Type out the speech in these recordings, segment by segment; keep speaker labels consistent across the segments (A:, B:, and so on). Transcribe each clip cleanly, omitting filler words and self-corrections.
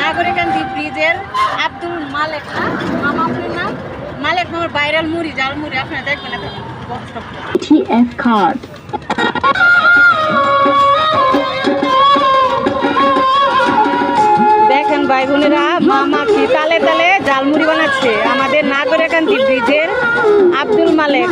A: নাগরিকান্দি ব্রিজের আব্দুল মালেক না মামা আপনার নাম মালেক মামার ভাইরাল মুড়ি জাল মুড়ি আপনারা দেখবেন এত কষ্ট
B: TF card.
A: দেখেন ভাই বোনেরা মামা কি তালে তালে জালমুড়ি বানাচ্ছে আমাদের নাগরিকান্দি ব্রিজের আব্দুল মালেক।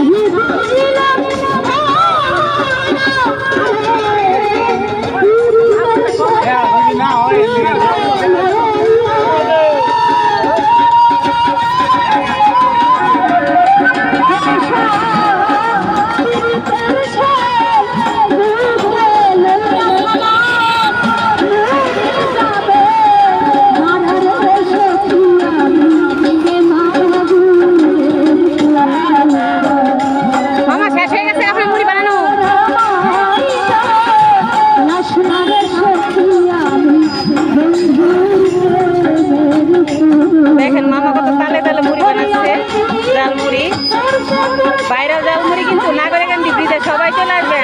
A: দেখেন মামা কত তালে তালে মুড়ি বানাচ্ছে জালমুড়ি ভাইরাল জালমুড়ি কিন্তু নাগরিকান্দি ব্রিজে সবাই চলে আসবে